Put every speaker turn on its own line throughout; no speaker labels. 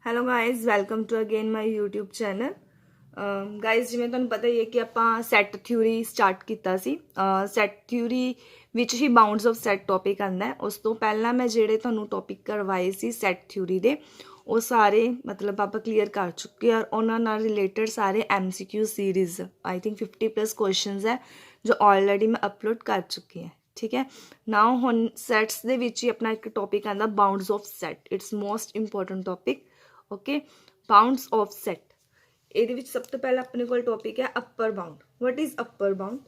Hello guys, welcome to again my YouTube channel. Guys, ਜਿਵੇਂ ਤੁਹਾਨੂੰ ਪਤਾ ਹੀ ਹੈ ਕਿ ਆਪਾਂ ਸੈਟ ਥਿਊਰੀ ਸਟਾਰਟ ਕੀਤਾ ਸੀ। ਸੈਟ ਥਿਊਰੀ ਵਿੱਚ ਹੀ ਬਾਉਂਡਸ ਆਫ ਸੈਟ ਟੌਪਿਕ ਆਉਂਦਾ ਹੈ। ਉਸ ਤੋਂ ਪਹਿਲਾਂ ਮੈਂ ਜਿਹੜੇ ਤੁਹਾਨੂੰ ਟੌਪਿਕ ਕਰਵਾਏ ਸੀ ਸੈਟ ਥਿਊਰੀ ਦੇ, ਉਹ ਸਾਰੇ ਮਤਲਬ ਆਪਾਂ ਕਲੀਅਰ ਕਰ ਚੁੱਕੇ ਹਾਂ। ਉਹਨਾਂ ਨਾਲ ਰਿਲੇਟਡ ਸਾਰੇ MCQ series I think 50+ questions ਹੈ ਜੋ ਆਲਰੇਡੀ ਮੈਂ ਅਪਲੋਡ ਕਰ ਚੁੱਕੀ ਹਾਂ। ਠੀਕ ਹੈ, ਨਾਓ ਹੁਣ ਸੈਟਸ ਦੇ ਵਿੱਚ ਹੀ ਆਪਣਾ ਇੱਕ ਟੌਪਿਕ ਆਉਂਦਾ bounds of set. Its most important topic. Okay, bounds of set. ਇਹਦੇ ਵਿੱਚ ਸਭ ਤੋਂ ਪਹਿਲਾਂ ਆਪਣੇ ਕੋਲ ਟੌਪਿਕ ਹੈ upper bound. What is upper bound?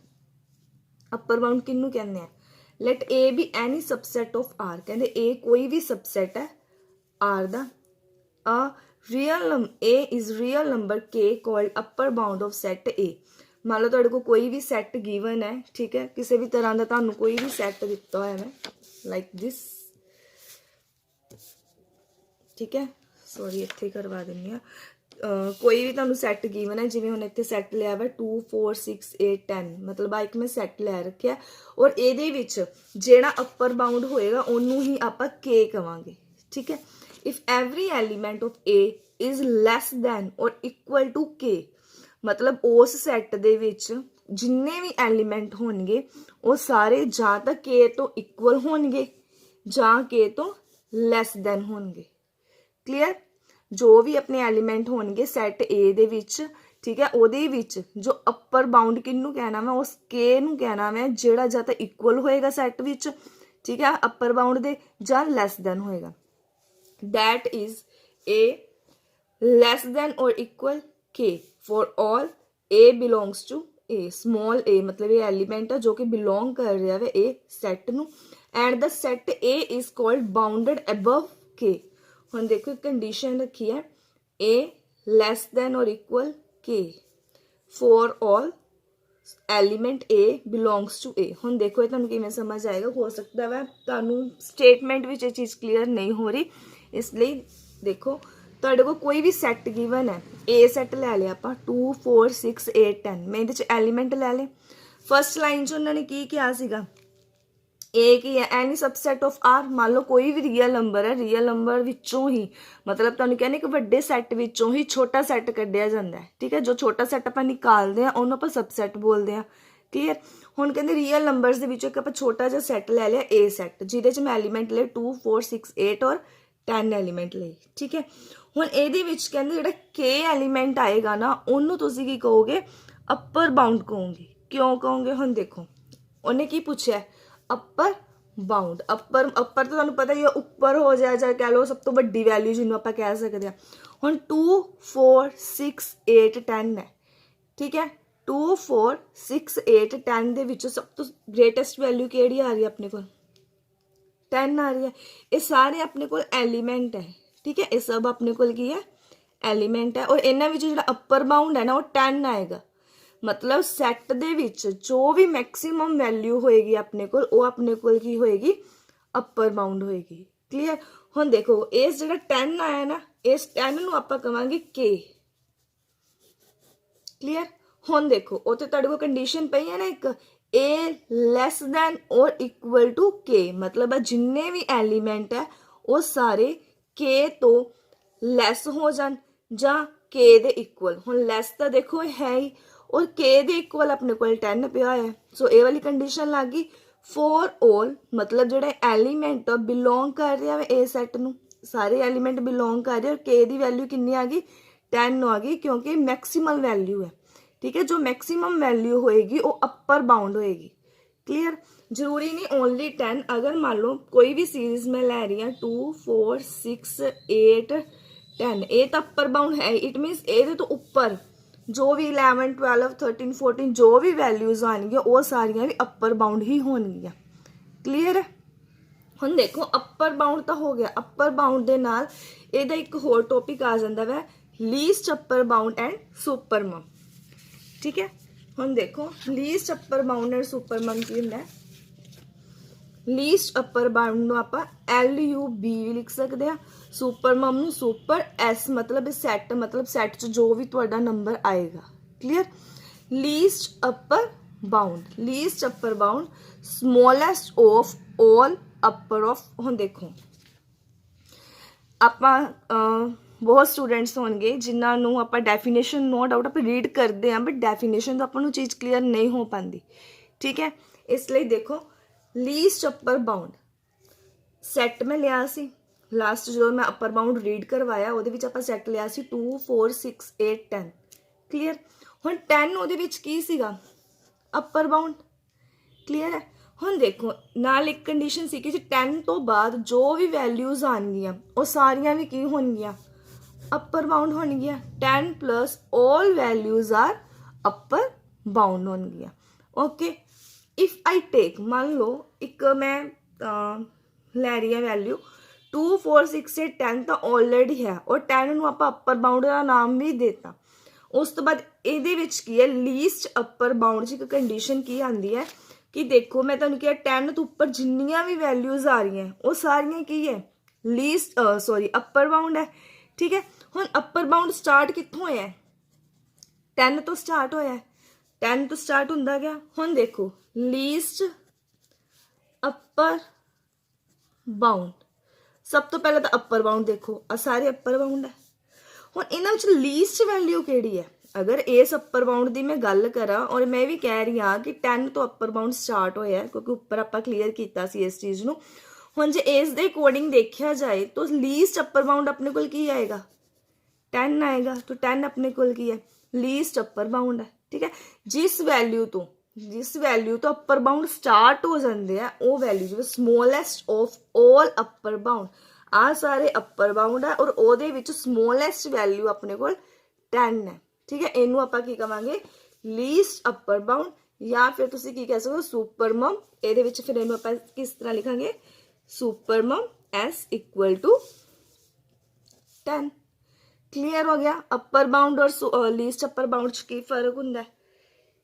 Upper bound ਕਿਹਨੂੰ ਕਹਿੰਦੇ ਆ? Let A be any subset of R। ਕਹਿੰਦੇ A ਕੋਈ ਵੀ ਸਬਸੈਟ ਹੈ R ਦਾ। A is real number K called upper bound of set A। ਮੰਨ ਲਓ ਤੁਹਾਡੇ ਕੋਲ ਕੋਈ ਵੀ ਸੈੱਟ ਗਿਵਨ ਹੈ, ਠੀਕ ਹੈ, ਕਿਸੇ ਵੀ ਤਰ੍ਹਾਂ ਦਾ ਤੁਹਾਨੂੰ ਕੋਈ ਵੀ ਸੈੱਟ ਦਿੱਤਾ ਹੋਇਆ ਹੈ ਲਾਈਕ ਦਿਸ, ਠੀਕ ਹੈ, ਸੌਰੀ ਇੱਥੇ ਕਰਵਾ ਦਿੰਦੀ ਹਾਂ। ਕੋਈ ਵੀ ਤੁਹਾਨੂੰ ਸੈੱਟ ਗਿਵਨ ਹੈ, ਜਿਵੇਂ ਹੁਣ ਇੱਥੇ ਸੈੱਟ ਲਿਆ ਵਾ 2 4 6 8 10, ਮਤਲਬ ਆ ਇੱਕ ਮੈਂ ਸੈੱਟ ਲੈ ਰੱਖਿਆ ਔਰ ਇਹਦੇ ਵਿੱਚ ਜਿਹੜਾ ਅਪਰ ਬਾਉਂਡ ਹੋਏਗਾ ਉਹਨੂੰ ਹੀ ਆਪਾਂ K ਕਵਾਂਗੇ। ਠੀਕ ਹੈ, if every element of A is lace than ਔਰ ਇਕੁਅਲ ਟੂ K, ਮਤਲਬ ਉਸ ਸੈੱਟ ਦੇ ਵਿੱਚ ਜਿੰਨੇ ਵੀ ਐਲੀਮੈਂਟ ਹੋਣਗੇ ਉਹ ਸਾਰੇ ਜਾਂ ਤਾਂ K ਤੋਂ ਇਕੁਅਲ ਹੋਣਗੇ ਜਾਂ K ਤੋਂ ਲੈਸ ਦੈਨ ਹੋਣਗੇ। ਕਲੀਅਰ? ਜੋ ਵੀ ਆਪਣੇ ਐਲੀਮੈਂਟ ਹੋਣਗੇ ਸੈੱਟ A ਦੇ ਵਿੱਚ, ਠੀਕ ਹੈ, ਉਹਦੇ ਵਿੱਚ ਜੋ ਅਪਰ ਬਾਉਂਡ ਕਿਹਨੂੰ ਕਹਿਣਾ ਵਾ? ਉਸ K ਨੂੰ ਕਹਿਣਾ ਵਾ, ਜਿਹੜਾ ਜਾਂ ਤਾਂ ਇਕੁਅਲ ਹੋਏਗਾ ਸੈੱਟ ਵਿੱਚ, ਠੀਕ ਹੈ, ਅਪਰ ਬਾਉਂਡ ਦੇ, ਜਾਂ ਲੈਸ ਦੈਨ ਹੋਏਗਾ। that is A less than or equal K for all A belongs to A। small a ਮਤਲਬ ਇਹ ਐਲੀਮੈਂਟ ਆ ਜੋ ਕਿ ਬਿਲੋਂਗ ਕਰ ਰਿਹਾ ਵੇ A ਸੈੱਟ ਨੂੰ, and the set A is called bounded above K। ਹੁਣ ਦੇਖੋ ਇੱਕ ਕੰਡੀਸ਼ਨ ਰੱਖੀ ਹੈ, A less than or equal K for all element A belongs to A। ਹੁਣ ਦੇਖੋ ਇਹ ਤੁਹਾਨੂੰ ਕਿਵੇਂ ਸਮਝ ਆਏਗਾ। ਹੋ ਸਕਦਾ ਵਾ ਤੁਹਾਨੂੰ ਸਟੇਟਮੈਂਟ ਵਿੱਚ ਇਹ ਚੀਜ਼ ਕਲੀਅਰ ਨਹੀਂ ਹੋ ਰਹੀ, ਇਸ ਲਈ ਦੇਖੋ ਤੁਹਾਡੇ ਕੋਲ ਕੋਈ ਵੀ ਸੈੱਟ ਗਿਵਨ ਹੈ, A ਸੈੱਟ ਲੈ ਲਿਆ ਆਪਾਂ 2 4 6 8 10, ਮੈਂ ਇਹਦੇ 'ਚ ਐਲੀਮੈਂਟ ਲੈ ਲਏ। ਫਸਟ ਲਾਈਨ 'ਚ ਉਹਨਾਂ ਨੇ ਕੀ ਕਿਹਾ ਸੀਗਾ? A ਕੀ ਹੈ? ਐਨੀ ਸਬਸੈਟ ਆਫ R। ਮੰਨ ਲਓ ਕੋਈ ਵੀ ਰੀਅਲ ਨੰਬਰ ਹੈ, ਰੀਅਲ ਨੰਬਰ ਵਿੱਚੋਂ ਹੀ, ਮਤਲਬ ਤੁਹਾਨੂੰ ਕਹਿੰਦੇ ਇੱਕ ਵੱਡੇ ਸੈੱਟ ਵਿੱਚੋਂ ਹੀ ਛੋਟਾ ਸੈੱਟ ਕੱਢਿਆ ਜਾਂਦਾ ਹੈ। ਠੀਕ ਹੈ, ਜੋ ਛੋਟਾ ਸੈੱਟ ਆਪਾਂ ਨਿਕਾਲਦੇ ਹਾਂ ਉਹਨੂੰ ਆਪਾਂ ਸਬਸੈਟ ਬੋਲਦੇ ਹਾਂ। ਕਲੀਅਰ? ਹੁਣ ਕਹਿੰਦੇ ਰੀਅਲ ਨੰਬਰਸ ਦੇ ਵਿੱਚੋਂ ਇੱਕ ਆਪਾਂ ਛੋਟਾ ਜਿਹਾ ਸੈੱਟ ਲੈ ਲਿਆ A ਸੈੱਟ, ਜਿਹਦੇ 'ਚ ਮੈਂ ਐਲੀਮੈਂਟ ਲਏ 2 4 6 8 ਔਰ 10 ਐਲੀਮੈਂਟ ਲਈ। ਠੀਕ ਹੈ, ਹੁਣ ਇਹਦੇ ਵਿੱਚ ਕਹਿੰਦੇ ਜਿਹੜਾ K ਐਲੀਮੈਂਟ ਆਏਗਾ ਨਾ, ਉਹਨੂੰ ਤੁਸੀਂ ਕੀ ਕਹੋਗੇ? ਅਪਰ ਬਾਉਂਡ ਕਹੋਗੇ। ਕਿਉਂ ਕਹੋਗੇ? ਹੁਣ ਦੇਖੋ ਉਹਨੇ ਕੀ ਪੁੱਛਿਆ, ਅਪਰ ਬਾਉਂਡ। ਅਪਰ ਤਾਂ ਤੁਹਾਨੂੰ ਪਤਾ ਹੀ ਹੈ ਉੱਪਰ ਹੋ ਜਾਏ, ਜਾਂ ਕਹਿ ਲਓ ਸਭ ਤੋਂ ਵੱਡੀ ਵੈਲਿਊ ਜਿਹਨੂੰ ਆਪਾਂ ਕਹਿ ਸਕਦੇ ਹਾਂ। ਹੁਣ 2 4 6 8 10 ਹੈ, ਠੀਕ ਹੈ, 2 4 6 8 10 ਦੇ ਵਿੱਚੋਂ ਸਭ ਤੋਂ ਗ੍ਰੇਟੈਸਟ ਵੈਲਿਊ ਕਿਹੜੀ ਆ ਰਹੀ ਹੈ ਆਪਣੇ ਕੋਲ? 10 ਆ ਰਹੀ ਹੈ। ਇਹ ਸਾਰੇ ਆਪਣੇ ਕੋਲ ਐਲੀਮੈਂਟ ਹੈ, ਠੀਕ ਹੈ, ਇਹ ਸਭ ਆਪਣੇ ਕੋਲ ਕੀ ਹੈ? ਐਲੀਮੈਂਟ ਹੈ। ਔਰ ਇਹਨਾਂ ਵਿੱਚ ਜਿਹੜਾ ਅਪਰ ਬਾਉਂਡ ਹੈ ਨਾ ਉਹ 10 ਆਏਗਾ। ਮਤਲਬ ਸੈੱਟ ਦੇ ਵਿੱਚ ਜੋ ਵੀ ਮੈਕਸਿਮਮ ਵੈਲਿਊ ਹੋਏਗੀ ਆਪਣੇ ਕੋਲ, ਉਹ ਆਪਣੇ ਕੋਲ ਕੀ ਹੋਏਗੀ? ਅਪਰ ਬਾਉਂਡ ਹੋਏਗੀ। ਕਲੀਅਰ? ਹੁਣ ਦੇਖੋ ਇਸ ਜਿਹੜਾ 10 ਆਇਆ ਨਾ, ਇਸ 10 ਨੂੰ ਆਪਾਂ ਕਵਾਂਗੇ K। ਕਲੀਅਰ? ਹੁਣ ਦੇਖੋ ਉੱਥੇ ਤੁਹਾਡੇ ਕੋਲ ਕੰਡੀਸ਼ਨ ਪਈ ਹੈ ਨਾ ਇੱਕ, A ਲੈਸ ਦੈਨ ਔਰ ਇਕੁਅਲ ਟੂ K, ਮਤਲਬ ਜਿੰਨੇ ਵੀ ਐਲੀਮੈਂਟ ਹੈ ਉਹ ਸਾਰੇ K ਤੋਂ ਲੈਸ ਹੋ ਜਾਣ ਜਾਂ K ਦੇ ਇਕੁਅਲ। ਹੁਣ ਲੈਸ ਤਾਂ ਦੇਖੋ ਹੈ ਹੀ, ਔਰ K ਦੇ ਇਕੁਅਲ ਆਪਣੇ ਕੋਲ 10 ਪਿਆ ਹੋਇਆ, ਸੋ ਇਹ ਵਾਲੀ ਕੰਡੀਸ਼ਨ ਲੱਗ ਗਈ। ਫੋਰ ਆਲ ਮਤਲਬ ਜਿਹੜਾ ਐਲੀਮੈਂਟ ਬਿਲੋਂਗ ਕਰ ਰਿਹਾ ਵਾ A ਸੈੱਟ ਨੂੰ, ਸਾਰੇ ਐਲੀਮੈਂਟ ਬਿਲੋਂਗ ਕਰ ਰਹੇ, ਔਰ K ਦੀ ਵੈਲਿਊ ਕਿੰਨੀ ਆ ਗਈ? 10 ਆ ਗਈ, ਕਿਉਂਕਿ ਮੈਕਸੀਮਮ ਵੈਲਿਊ ਹੈ। ਠੀਕ ਹੈ, ਜੋ ਮੈਕਸੀਮਮ ਵੈਲਿਊ ਹੋਏਗੀ ਉਹ ਅਪਰ ਬਾਉਂਡ ਹੋਏਗੀ। ਕਲੀਅਰ? ਜ਼ਰੂਰੀ ਨਹੀਂ ਓਨਲੀ 10। ਅਗਰ ਮੰਨ ਲਓ ਕੋਈ ਵੀ ਸੀਰੀਜ਼ ਮੈਂ ਲੈ ਰਹੀ ਹਾਂ 2 4 6 8 10, ਇਹ ਤਾਂ ਅਪਰ ਬਾਉਂਡ ਹੈ। ਇਟ ਮੀਨਸ ਇਹਦੇ ਤੋਂ ਉੱਪਰ ਜੋ ਵੀ 11 12 13 14 ਜੋ ਵੀ ਵੈਲਿਊਜ਼ ਆਉਣਗੀਆਂ ਉਹ ਸਾਰੀਆਂ ਵੀ ਅਪਰ ਬਾਉਂਡ ਹੀ ਹੋਣਗੀਆਂ। ਕਲੀਅਰ ਹੈ? ਹੁਣ ਦੇਖੋ ਅਪਰ ਬਾਉਂਡ ਤਾਂ ਹੋ ਗਿਆ। ਅਪਰ ਬਾਉਂਡ ਦੇ ਨਾਲ ਇਹਦਾ ਇੱਕ ਹੋਰ ਟੌਪਿਕ ਆ ਜਾਂਦਾ ਵਾ, ਲੀਸਟ ਅਪਰ ਬਾਉਂਡ ਐਂਡ ਸੁਪਰਮਮ। ਠੀਕ ਹੈ, ਹੁਣ ਦੇਖੋ ਲੀਸਟ ਅਪਰ ਬਾਉਂਡ ਐਂਡ ਸੁਪਰਮਮ ਕੀ ਹੁੰਦਾ ਹੈ? ਲੀਸਟ ਅਪਰ ਬਾਉਂਡ ਨੂੰ ਆਪਾਂ LUB ਵੀ ਲਿਖ ਸਕਦੇ ਹਾਂ, ਸੁਪਰਮਮ ਨੂੰ ਸੁਪਰ S, ਮਤਲਬ ਸੈੱਟ, ਮਤਲਬ ਸੈੱਟ 'ਚ ਜੋ ਵੀ ਤੁਹਾਡਾ ਨੰਬਰ ਆਏਗਾ। Clear? Least upper bound, least upper bound smallest of all upper of. ਹੁਣ ਦੇਖੋ ਆਪਾਂ ਬਹੁਤ ਸਟੂਡੈਂਟਸ ਹੋਣਗੇ ਜਿਨ੍ਹਾਂ ਨੂੰ ਆਪਾਂ ਡੈਫੀਨੇਸ਼ਨ ਨੋ ਡਾਊਟ ਆਪਾਂ ਰੀਡ ਕਰਦੇ ਹਾਂ, ਬਟ ਡੈਫੀਨੇਸ਼ਨ ਤੋਂ ਆਪਾਂ ਨੂੰ ਚੀਜ਼ ਕਲੀਅਰ ਨਹੀਂ ਹੋ ਪਾਉਂਦੀ, ਠੀਕ ਹੈ। ਇਸ ਲਈ ਦੇਖੋ ਲੀਸਟ ਅਪਰ ਬਾਉਂਡ ਸੈੱਟ ਮੈਂ ਲਿਆ ਸੀ ਲਾਸਟ ਜਦੋਂ ਮੈਂ ਅਪਰ ਬਾਉਂਡ ਰੀਡ ਕਰਵਾਇਆ, ਉਹਦੇ ਵਿੱਚ ਆਪਾਂ ਸੈੱਟ ਲਿਆ ਸੀ 2 4 6 8 10, ਕਲੀਅਰ। ਹੁਣ 10 ਉਹਦੇ ਵਿੱਚ ਕੀ ਸੀਗਾ, ਅਪਰ ਬਾਉਂਡ, ਕਲੀਅਰ ਹੈ। ਹੁਣ ਦੇਖੋ ਨਾਲ ਇੱਕ ਕੰਡੀਸ਼ਨ ਸੀ ਕਿ ਜੀ 10 ਤੋਂ ਬਾਅਦ ਜੋ ਵੀ ਵੈਲਿਊਜ਼ ਆਉਣਗੀਆਂ ਉਹ ਸਾਰੀਆਂ ਵੀ ਕੀ ਹੋਣਗੀਆਂ, ਅਪਰ ਬਾਉਂਡ ਹੋਣਗੀਆਂ। 10 ਪਲੱਸ ਆਲ ਵੈਲਿਊਜ਼ ਆਰ ਅਪਰ ਬਾਉਂਡ ਹੋਣਗੀਆਂ, ਓਕੇ। ਇਫ ਆਈ ਟੇਕ, ਮੰਨ ਲਓ ਇੱਕ ਮੈਂ ਲੈ ਰਹੀ ਹਾਂ ਵੈਲਿਊ 2 4 6 8 10 ਤਾਂ ਆਲਰੇਡੀ ਹੈ, ਔਰ 10 ਨੂੰ ਆਪਾਂ ਅਪਰ ਬਾਉਂਡ ਦਾ ਨਾਮ ਵੀ ਦੇਤਾ। ਉਸ ਤੋਂ ਬਾਅਦ ਇਹਦੇ ਵਿੱਚ ਕੀ ਹੈ, ਲੀਸਟ ਅਪਰ ਬਾਉਂਡ 'ਚ ਇੱਕ ਕੰਡੀਸ਼ਨ ਕੀ ਆਉਂਦੀ ਹੈ ਕਿ ਦੇਖੋ ਮੈਂ ਤੁਹਾਨੂੰ ਕਿਹਾ 10 ਤੋਂ ਉੱਪਰ ਜਿੰਨੀਆਂ ਵੀ ਵੈਲਿਊਜ਼ ਆ ਰਹੀਆਂ ਉਹ ਸਾਰੀਆਂ ਕੀ ਹੈ, ਲੀਸਟ ਅਪਰ ਬਾਉਂਡ ਹੈ, ਠੀਕ ਹੈ। ਹੁਣ ਅਪਰ ਬਾਉਂਡ ਸਟਾਰਟ ਕਿੱਥੋਂ ਹੋਇਆ, 10 ਤੋਂ ਸਟਾਰਟ ਹੋਇਆ, 10 ਤੋਂ ਸਟਾਰਟ ਹੁੰਦਾ ਗਿਆ। ਹੁਣ ਦੇਖੋ ਲੀਸਟ ਅਪਰ ਬਾਉਂਡ, ਸਭ ਤੋਂ ਪਹਿਲਾਂ ਤਾਂ ਅਪਰ ਬਾਉਂਡ ਦੇਖੋ ਆ ਸਾਰੇ ਅਪਰ ਬਾਉਂਡ ਹੈ। ਹੁਣ ਇਹਨਾਂ ਵਿੱਚ ਲੀਸਟ ਵੈਲਿਊ ਕਿਹੜੀ ਹੈ, ਅਗਰ ਇਸ ਅਪਰ ਬਾਉਂਡ ਦੀ ਮੈਂ ਗੱਲ ਕਰਾਂ ਔਰ ਮੈਂ ਵੀ ਕਹਿ ਰਹੀ ਹਾਂ ਕਿ 10 ਤੋਂ ਅਪਰ ਬਾਉਂਡ ਸਟਾਰਟ ਹੋਇਆ ਕਿਉਂਕਿ ਉੱਪਰ ਆਪਾਂ ਕਲੀਅਰ ਕੀਤਾ ਸੀ ਇਸ ਚੀਜ਼ ਨੂੰ। ਹੁਣ ਜੇ ਇਸ ਦੇ ਅਕੋਰਡਿੰਗ ਦੇਖਿਆ ਜਾਏ ਤਾਂ ਲੀਸਟ ਅਪਰ ਬਾਉਂਡ ਆਪਣੇ ਕੋਲ ਕੀ ਆਏਗਾ, 10 ਆਏਗਾ। ਤਾਂ 10 ਆਪਣੇ ਕੋਲ ਕੀ ਹੈ, ਲੀਸਟ ਅਪਰ ਬਾਉਂਡ ਹੈ, ਠੀਕ ਹੈ। ਜਿਸ ਵੈਲਿਊ ਤੋਂ ਅਪਰ ਬਾਉਂਡ ਸਟਾਰਟ ਹੋ ਜਾਂਦੇ ਆ ਉਹ ਵੈਲਿਊ ਜਿਵੇਂ smallest of all upper bound, ਆ ਸਾਰੇ ਅਪਰ ਬਾਉਂਡ ਹੈ ਔਰ ਉਹਦੇ ਵਿੱਚ ਸਮੋਲੈਸਟ ਵੈਲਿਊ ਆਪਣੇ ਕੋਲ 10 ਹੈ, ਠੀਕ ਹੈ। ਇਹਨੂੰ ਆਪਾਂ ਕੀ ਕਵਾਂਗੇ, ਲੀਸਟ ਅਪਰ ਬਾਉਂਡ, ਜਾਂ ਫਿਰ ਤੁਸੀਂ ਕੀ ਕਹਿ ਸਕਦੇ ਹੋ, ਸੁਪਰਮਮ। ਇਹਦੇ ਵਿੱਚ ਫਿਰ ਇਹਨੂੰ ਆਪਾਂ ਕਿਸ ਤਰ੍ਹਾਂ ਲਿਖਾਂਗੇ, ਸੁਪਰਮਮ ਐਸ ਇਕੁਅਲ ਟੂ 10, ਕਲੀਅਰ ਹੋ ਗਿਆ। ਅਪਰ ਬਾਉਂਡ ਔਰ ਲੀਸਟ ਅਪਰ ਬਾਉਂਡ 'ਚ ਕੀ ਫਰਕ ਹੁੰਦਾ ਹੈ,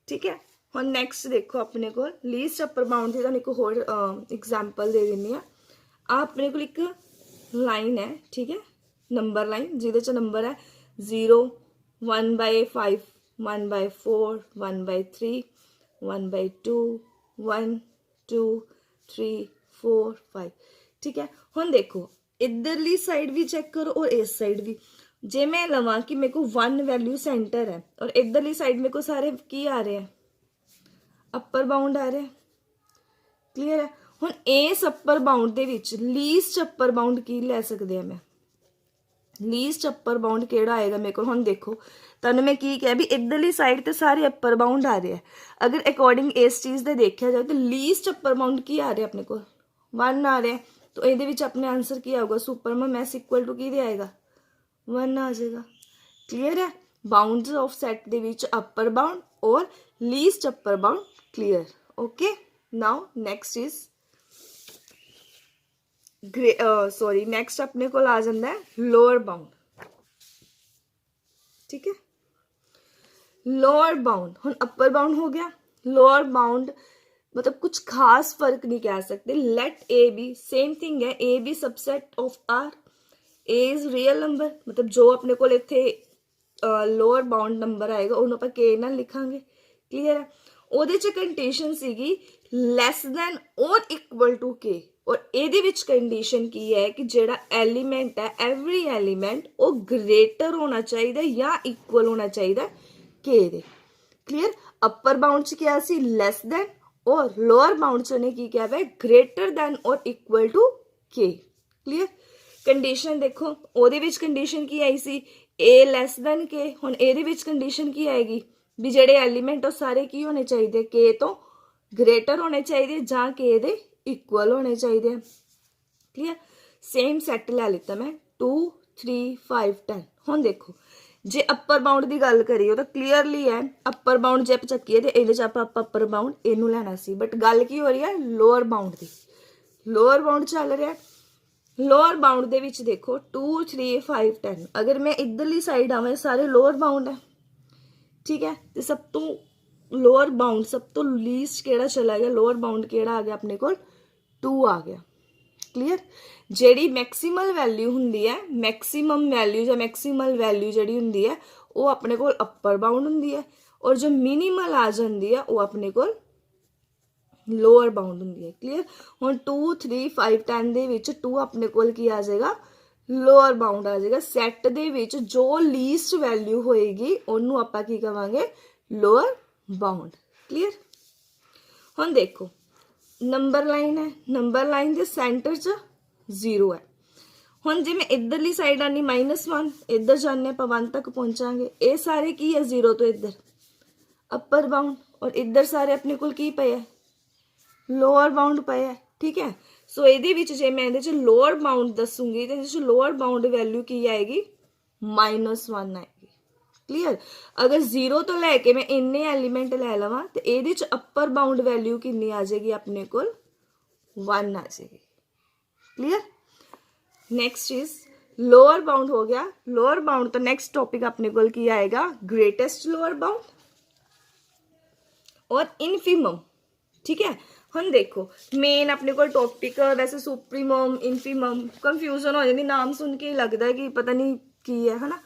ਠੀਕ ਹੈ। ਹੁਣ ਨੈਕਸਟ ਦੇਖੋ ਆਪਣੇ ਕੋਲ ਲੀਸਟ ਅਪਰ ਬਾਉਂਡ ਦੀ ਤੁਹਾਨੂੰ ਇੱਕ ਹੋਰ ਐਗਜ਼ਾਮਪਲ ਦੇ ਦਿੰਦੀ ਹਾਂ। ਆਪਣੇ ਕੋਲ ਇੱਕ ਲਾਈਨ ਹੈ, ਠੀਕ ਹੈ, ਨੰਬਰ ਲਾਈਨ, ਜਿਹਦੇ 'ਚ ਨੰਬਰ ਹੈ 0 1/5 1/4 1/3 1/2 1 2 3 4 5, ਠੀਕ ਹੈ। ਹੁਣ ਦੇਖੋ ਇੱਧਰਲੀ ਸਾਈਡ ਵੀ ਚੈੱਕ ਕਰੋ ਔਰ ਇਸ ਸਾਈਡ ਵੀ। ਜੇ ਮੈਂ ਲਵਾਂ ਕਿ ਮੇਰੇ ਕੋਲ 1 ਵੈਲਿਊ ਸੈਂਟਰ ਹੈ ਔਰ ਇੱਧਰਲੀ ਸਾਈਡ ਮੇਰੇ ਕੋਲ ਸਾਰੇ ਕੀ ਆ ਰਹੇ ਹੈ, ਅਪਰ ਬਾਉਂਡ ਆ ਰਿਹਾ, ਕਲੀਅਰ ਹੈ। ਹੁਣ ਇਸ ਅਪਰ ਬਾਉਂਡ ਦੇ ਵਿੱਚ ਲੀਸਟ ਅਪਰ ਬਾਉਂਡ ਕੀ ਲੈ ਸਕਦੇ ਆ, ਮੈਂ ਲੀਸਟ ਅਪਰ ਬਾਉਂਡ ਕਿਹੜਾ ਆਏਗਾ ਮੇਰੇ ਕੋਲ। ਹੁਣ ਦੇਖੋ ਤੁਹਾਨੂੰ ਮੈਂ ਕੀ ਕਿਹਾ ਵੀ ਇੱਧਰਲੀ ਸਾਈਡ ਤੇ ਸਾਰੇ ਅਪਰ ਬਾਉਂਡ ਆ ਰਹੇ ਆ, ਅਗਰ ਅਕੋਰਡਿੰਗ ਇਸ ਚੀਜ਼ ਦੇ ਦੇਖਿਆ ਜਾਏ ਤਾਂ ਲੀਸਟ ਅਪਰ ਬਾਉਂਡ ਕੀ ਆ ਰਿਹਾ ਆਪਣੇ ਕੋਲ, 1 ਆ ਰਿਹਾ। ਤਾਂ ਇਹਦੇ ਵਿੱਚ ਆਪਣੇ ਆਂਸਰ ਕੀ ਆਊਗਾ, ਸੁਪਰਮਮ ਐਸ ਇਕੁਅਲ ਟੂ ਕੀ ਦੇ ਆਏਗਾ, 1 ਆ ਜਾਏਗਾ, ਕਲੀਅਰ ਹੈ। ਬਾਉਂਡਸ ਆਫ ਸੈਟ ਦੇ ਵਿੱਚ ਅਪਰ ਬਾਉਂਡ ਔਰ least upper bound clear, okay। now next is next अपने को आ जाता है लोअर बाउंड, ठीक है। लोअर बाउंड हुन अपर बाउंड हो गया, लोअर बाउंड मतलब कुछ खास फर्क नहीं कह सकते। Let A B, same thing है, A B subset of R, A is real number, मतलब जो अपने को इत्थे लोअर बाउंड नंबर आएगा उन्होंने ਆਪਾਂ के ਨਾਲ लिखांगे, क्लियर है। ਉਹਦੇ ਚ ਕੰਡੀਸ਼ਨ ਸੀਗੀ ਲੈਸ ਦੈਨ ਔਰ ਇਕੁਅਲ ਟੂ ਕੇ, ਔਰ ਇਹਦੇ ਵਿੱਚ ਕੰਡੀਸ਼ਨ ਕੀ ਹੈ ਕਿ ਜਿਹੜਾ ਐਲੀਮੈਂਟ ਹੈ ਐਵਰੀ ਐਲੀਮੈਂਟ ਉਹ ਗ੍ਰੇਟਰ ਹੋਣਾ ਚਾਹੀਦਾ ਜਾਂ ਇਕੁਅਲ ਹੋਣਾ ਚਾਹੀਦਾ ਕੇ ਦੇ, ਕਲੀਅਰ। ਅਪਰ ਬਾਉਂਡ ਚ ਕਿਹਾ ਸੀ ਲੈਸ ਦੈਨ, ਔਰ ਲੋਅਰ ਬਾਉਂਡ ਚ ਉਹਨੇ ਕੀ ਕਿਹਾ ਹੈ ਗ੍ਰੇਟਰ ਦੈਨ ਔਰ equal to K, clear. Condition ਦੇਖੋ ਉਹਦੇ ਵਿੱਚ ਕੰਡੀਸ਼ਨ ਕੀ ਆਈ ਸੀ, a ਲੈਸ ਦੈਨ ਕੇ। ਹੁਣ ਇਹਦੇ ਵਿੱਚ ਕੰਡੀਸ਼ਨ ਕੀ ਆਏਗੀ ਵੀ ਜਿਹੜੇ ਐਲੀਮੈਂਟ ਉਹ ਸਾਰੇ ਕੀ ਹੋਣੇ ਚਾਹੀਦੇ, ਕੇ ਤੋਂ ਗ੍ਰੇਟਰ ਹੋਣੇ ਚਾਹੀਦੇ ਜਾਂ ਕੇ ਦੇ ਇਕੁਅਲ ਹੋਣੇ ਚਾਹੀਦੇ ਆ, ਕਲੀਅਰ। ਸੇਮ ਸੈੱਟ ਲੈ ਲਿੱਤਾ ਮੈਂ 2 3 5 10। ਹੁਣ ਦੇਖੋ ਜੇ ਅਪਰ ਬਾਉਂਡ ਦੀ ਗੱਲ ਕਰੀਏ ਤਾਂ ਕਲੀਅਰਲੀ ਹੈ ਅਪਰ ਬਾਉਂਡ ਜੇ ਆਪਾਂ ਚੱਕੀਏ ਤੇ ਇਹਦੇ ਚ ਆਪਾਂ ਅਪਰ ਬਾਉਂਡ ਇਹਨੂੰ ਲੈਣਾ ਸੀ, ਬਟ ਗੱਲ ਕੀ ਹੋ ਰਹੀ ਹੈ ਲੋਅਰ ਬਾਉਂਡ ਦੀ। ਲੋਅਰ ਬਾਉਂਡ ਚੱਲ ਰਿਹਾ, ਲੋਅਰ ਬਾਉਂਡ ਦੇ ਵਿੱਚ ਦੇਖੋ 2 3 5 10, ਅਗਰ ਮੈਂ ਇੱਧਰਲੀ ਸਾਈਡ ਆਵਾਂ ਸਾਰੇ ਲੋਅਰ ਬਾਉਂਡ ਹੈ, ठीक है। तो सब तो लोअर बाउंड सब तो लीस्ट केड़ा चला गया, लोअर बाउंड केड़ा आ गया अपने को 2 आ गया, क्लियर। जेड़ी मैक्सिमल वैल्यू हुंदी है, मैक्सिमम वैल्यू या मैक्सिमल वैल्यू जेड़ी हुंदी है वो अपने को अपर बाउंड हुंदी है, और जो मिनिमल आ जाती है वो अपने को लोअर बाउंड हुंदी है, क्लियर। हुण 2 3 5 10 दे विच 2 अपने को की आ जाएगा ਲੋਅਰ ਬਾਉਂਡ ਆ ਜਾਏਗਾ। ਸੈੱਟ ਦੇ ਵਿੱਚ ਜੋ ਲੀਸਟ ਵੈਲਿਊ ਹੋਏਗੀ ਉਹਨੂੰ ਆਪਾਂ ਕੀ ਕਵਾਂਗੇ, ਲੋਅਰ ਬਾਉਂਡ। ਕਲੀਅਰ। ਹੁਣ ਦੇਖੋ ਨੰਬਰ ਲਾਈਨ ਹੈ, ਨੰਬਰ ਲਾਈਨ ਦੇ ਸੈਂਟਰ 'ਚ 0 ਹੈ। ਹੁਣ ਜਿਵੇਂ ਇੱਧਰਲੀ ਸਾਈਡ ਆਣੀ -1, ਇੱਧਰ ਜਾਂਦੇ ਆਪਾਂ 1 ਤੱਕ ਪਹੁੰਚਾਂਗੇ। ਇਹ ਸਾਰੇ ਕੀ ਹੈ 0 ਤੋਂ ਇੱਧਰ ਅਪਰ ਬਾਉਂਡ, ਔਰ ਇੱਧਰ ਸਾਰੇ ਆਪਣੇ ਕੋਲ ਕੀ ਪਏ ਹੈ, ਲੋਅਰ ਬਾਉਂਡ ਪਏ ਹੈ। ਠੀਕ ਹੈ। ਸੋ ਇਹਦੇ ਵਿੱਚ ਜੇ ਮੈਂ ਇਹਦੇ 'ਚ ਲੋਅਰ ਬਾਉਂਡ ਦੱਸੂਗੀ ਤੇ ਇਹਦੇ 'ਚ ਲੋਅਰ ਬਾਉਂਡ ਵੈਲਿਊ ਕੀ ਆਏਗੀ, -1 ਆਏਗੀ। ਕਲੀਅਰ। ਅਗਰ 0 ਤੋਂ ਲੈ ਕੇ ਮੈਂ ਇੰਨੇ ਐਲੀਮੈਂਟ ਲੈ ਲਵਾਂ ਤੇ ਇਹਦੇ 'ਚ ਅਪਰ ਬਾਉਂਡ ਵੈਲਿਊ ਕਿੰਨੀ ਆ ਜਾਏਗੀ ਆਪਣੇ ਕੋਲ, 1 ਆ ਜਾਏਗੀ। Clear. Next is lower bound हो गया। लोअर बाउंड तो नेक्स्ट टॉपिक अपने को की आएगा, ग्रेटेस्ट लोअर बाउंड और इनफीमम। ठीक है। हम देखो मेन अपने को टॉपिक वैसे सुप्रीमम इनफीमम कंफ्यूजन हो जाती, नाम सुन के लगता है कि पता नहीं की है ना।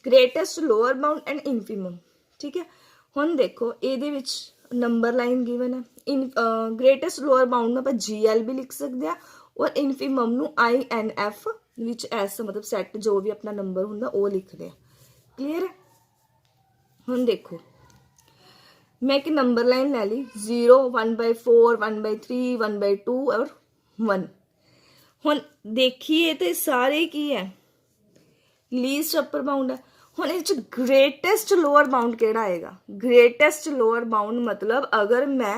Greatest lower bound and infimum. ठीक है। हम देखो ये नंबर लाइन गिवन है। इन ग्रेटेस्ट लोअर बाउंड में आप GL भी लिख सकते हैं और इनफीमम ਨੂੰ INF ਵਿੱਚ S मतलब ਸੈੱਟ ਜੋ ਵੀ ਆਪਣਾ ਨੰਬਰ ਹੁੰਦਾ ਉਹ ਲਿਖਦੇ ਆ। ਕਲੀਅਰ ਹੈ। ਹੁਣ ਦੇਖੋ ਮੈਂ ਇੱਕ ਨੰਬਰ ਲਾਈਨ ਲੈ ਲਈ 0 1/4 1/3 1/2 और 1। ਹੁਣ ਦੇਖੀਏ ਤੇ ਸਾਰੇ ਕੀ ਹੈ, ਲੀਸਟ ਅਪਰ ਬਾਉਂਡ ਹੈ। ਹੁਣ ਇਹ ਚ ਗ੍ਰੇਟੈਸਟ ਲੋਅਰ ਬਾਉਂਡ ਕਿਹੜਾ ਆਏਗਾ, ਗ੍ਰੇਟੈਸਟ ਲੋਅਰ ਬਾਉਂਡ मतलब अगर मैं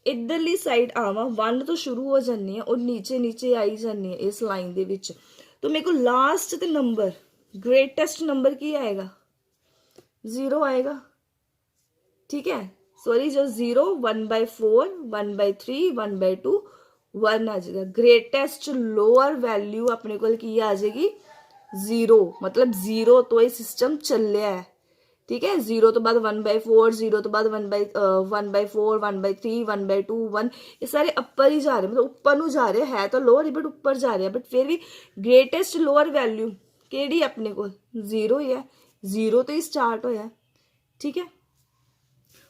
इधरली साइड आवा 1 तो शुरू हो जानी है और नीचे नीचे आई जानी है इस लाइन दे विच, तो मेरे को लास्ट ते नंबर ग्रेटेस्ट नंबर की आएगा, 0 आएगा। ठीक है। सॉरी जो 0 1/4 1/3 1/2 1 आ जाएगा। ग्रेटेस्ट लोअर वैल्यू अपने को की आ जाएगी 0, मतलब 0 तो ये सिस्टम चलिया है। ठीक है। 0 तो बाद 1/4 0 तो बाद 1/4 1/3 1/2 1, ये सारे अपर ही जा रहे, मतलब ऊपर ਨੂੰ जा रहे है तो लोअर ही बट ऊपर जा रहे हैं, बट फिर भी ग्रेटेस्ट लोअर वैल्यू केड़ी अपने को 0 ही है, 0 तो ही स्टार्ट होया। ठीक है।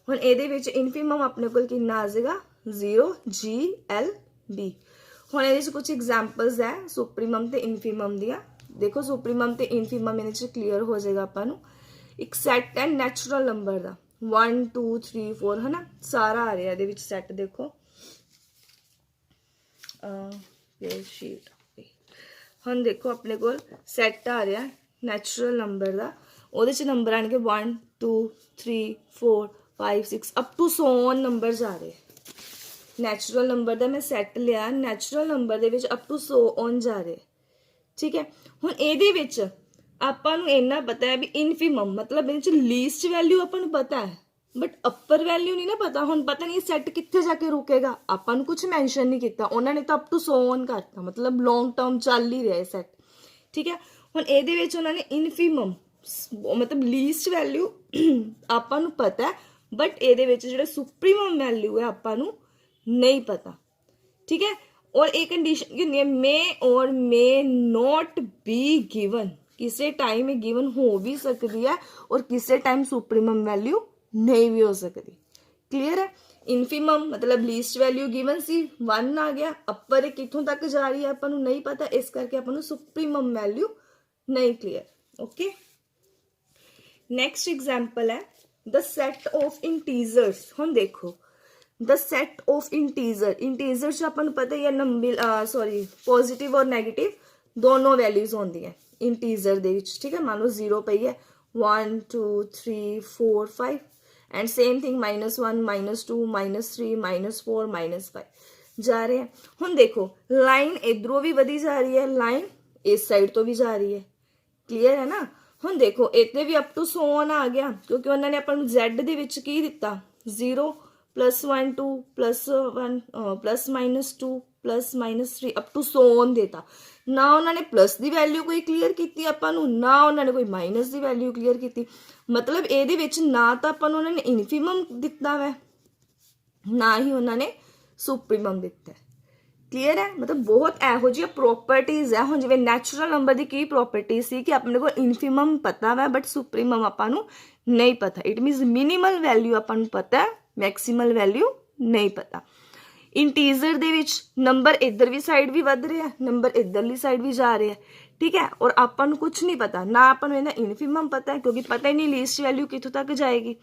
ਹੁਣ ਇਹਦੇ ਵਿੱਚ ਇਨਫੀਮਮ ਆਪਣੇ ਕੋਲ ਕਿੰਨਾ ਆ ਜਾਏਗਾ, 0 GLB। ਹੁਣ ਇਹਦੇ ਵਿੱਚ ਕੁਝ ਐਗਜ਼ਾਮਪਲਸ ਹੈ ਸੁਪਰੀਮਮ ਤੇ ਇਨਫੀਮਮ ਦੀਆਂ। ਦੇਖੋ ਸੁਪਰੀਮਮ ਤੇ ਇਨਫੀਮਮ ਇਹਦੇ ਵਿੱਚ ਕਲੀਅਰ ਹੋ ਜਾਏਗਾ ਆਪਾਂ ਨੂੰ। एक सैट है नैचुरल नंबर का 1 2 3 4 है ना, सारा आ रहा है सैट। देखो शीट हम देखो अपने को सैट आ रहा नैचुरल नंबर का, वो नंबर आएंगे 1 2 3 4 5 6 अप टू 100 नंबर आ रहे। नैचुरल नंबर का मैं सैट लिया, नैचुरल नंबर के अप टू 100 जा रहे। ठीक है। हुण ਇਹਦੇ ਵਿੱਚ ਆਪਾਂ ਨੂੰ ਇੰਨਾ ਪਤਾ ਹੈ ਵੀ ਇਨਫੀਮਮ मतलब ਇਹਦੇ ਚ ਲੀਸਟ ਵੈਲਿਊ ਆਪਾਂ ਨੂੰ ਪਤਾ ਹੈ, ਬਟ ਅਪਰ ਵੈਲਿਊ ਨਹੀਂ ਨਾ ਪਤਾ। ਹੁਣ ਪਤਾ ਨਹੀਂ ਸੈੱਟ ਕਿੱਥੇ ਜਾ ਕੇ ਰੁਕੇਗਾ, ਆਪਾਂ ਨੂੰ ਕੁਝ ਮੈਂਸ਼ਨ ਨਹੀਂ ਕੀਤਾ, ਉਹਨਾਂ ਨੇ ਤਾਂ ਅਪ ਟੂ 100 ਕਰਤਾ, मतलब ਲੌਂਗ ਟਰਮ ਚੱਲ ਹੀ ਰਿਹਾ ਸੈੱਟ। ਠੀਕ ਹੈ। ਹੁਣ ਇਹਦੇ ਵਿੱਚ ਉਹਨਾਂ ਨੇ ਇਨਫੀਮਮ मतलब ਲੀਸਟ ਵੈਲਿਊ ਆਪਾਂ ਨੂੰ ਪਤਾ ਹੈ, ਬਟ ਇਹਦੇ ਵਿੱਚ ਜਿਹੜਾ ਸੁਪਰੀਮਮ ਵੈਲਿਊ ਹੈ ਆਪਾਂ ਨੂੰ ਨਹੀਂ ਪਤਾ। ठीक है। और एक कंडीशन की होती है मे और मे नॉट बी गिवन, किसी टाइम गिवन हो भी सकती है और किसी टाइम सुप्रीमम वैल्यू नहीं भी हो सकती। क्लियर है। इनफीमम मतलब लीस्ट वैल्यू गिवन सी 1 आ गया, अपर कितों तक जा रही है अपन नहीं पता, इस करके अपन सुप्रीमम वैल्यू नहीं क्लियर। ओके। नेक्स्ट एग्जाम्पल है द सैट ऑफ इंटीजर्स। हम देखो the set of integer, integer च अपन पता ही है नंबर सॉरी पॉजिटिव और नैगेटिव दोनों वैल्यूज होंगी है इंटीजर दे विच। ठीक है। मान लो 0 पई है 1 2 3 4 5 एंड सेम थिंग -1 -2 -3 -4 -5 जा रहे हैं। हुण देखो लाइन इधरों भी वधी जा रही है, लाइन इस साइड तो भी जा रही है। क्लियर है ना। हुण देखो इतने भी अप टू 100 आ गया क्योंकि उन्होंने अपन Z दे विच की दिता 0 +1 2 +1 +-2 +-3 अप टू 100 देता ना। उन्होंने प्लस की वैल्यू कोई क्लीयर की आपां नूं, ना उन्होंने कोई माइनस की वैल्यू क्लीयर की, मतलब ये ना तो आपां नूं उन्होंने इनफीमम दिता वै ना ही उन्होंने सुप्रीमम दिता है। क्लीयर है। मतलब बहुत इहो जी प्रॉपर्टीज़ है। हुण जिवें नैचुरल नंबर की की प्रॉपर्टी सी कि अपने को इनफीमम पता वै बट सुप्रीमम आपां नूं नहीं पता। इट मीनस मिनिमल वैल्यू आपां नूं पता है, मैक्सीमल वैल्यू नहीं पता। ਇੰਟੀਜ਼ਰ ਦੇ ਵਿੱਚ ਨੰਬਰ ਇੱਧਰ ਵੀ ਸਾਈਡ ਵੀ ਵੱਧ ਰਿਹਾ, ਨੰਬਰ ਇੱਧਰਲੀ ਸਾਈਡ ਵੀ ਜਾ ਰਿਹਾ, ਠੀਕ ਹੈ। ਔਰ ਆਪਾਂ ਨੂੰ ਕੁਝ ਨਹੀਂ ਪਤਾ, ਨਾ ਆਪਾਂ ਨੂੰ ਇਹਦਾ ਇਨਫੀਮਮ ਪਤਾ ਹੈ ਕਿਉਂਕਿ ਪਤਾ ਹੀ ਨਹੀਂ ਲੀਸਟ ਵੈਲਿਊ ਕਿੱਥੋਂ ਤੱਕ ਜਾਏਗੀ,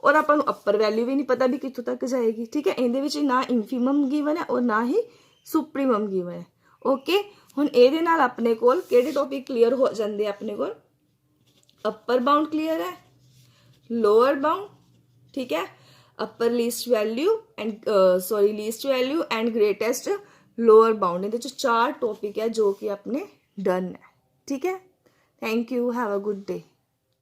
ਔਰ ਆਪਾਂ ਨੂੰ ਅਪਰ ਵੈਲਿਊ ਵੀ ਨਹੀਂ ਪਤਾ ਵੀ ਕਿੱਥੋਂ ਤੱਕ ਜਾਏਗੀ, ਠੀਕ ਹੈ। ਇਹਦੇ ਵਿੱਚ ਨਾ ਇਨਫੀਮਮ ਗਿਵਨ ਹੈ ਔਰ ਨਾ ਹੀ ਸੁਪਰੀਮਮ ਗਿਵਨ ਹੈ। ਓਕੇ, ਹੁਣ ਇਹਦੇ ਨਾਲ ਆਪਣੇ ਕੋਲ ਕਿਹੜੇ ਟੌਪਿਕ ਕਲੀਅਰ ਹੋ ਜਾਂਦੇ ਆਪਣੇ ਕੋਲ? ਅਪਰ ਬਾਉਂਡ ਕਲੀਅਰ ਹੈ, ਲੋਅਰ ਬਾਉਂਡ, ਠੀਕ ਹੈ, upper least value and least value and greatest lower bound. ਇਹਦੇ 'ਚ 4 ਟੌਪਿਕ ਹੈ ਜੋ ਕਿ ਆਪਣੇ ਡਨ ਹੈ, ਠੀਕ ਹੈ। Thank you, have a good day.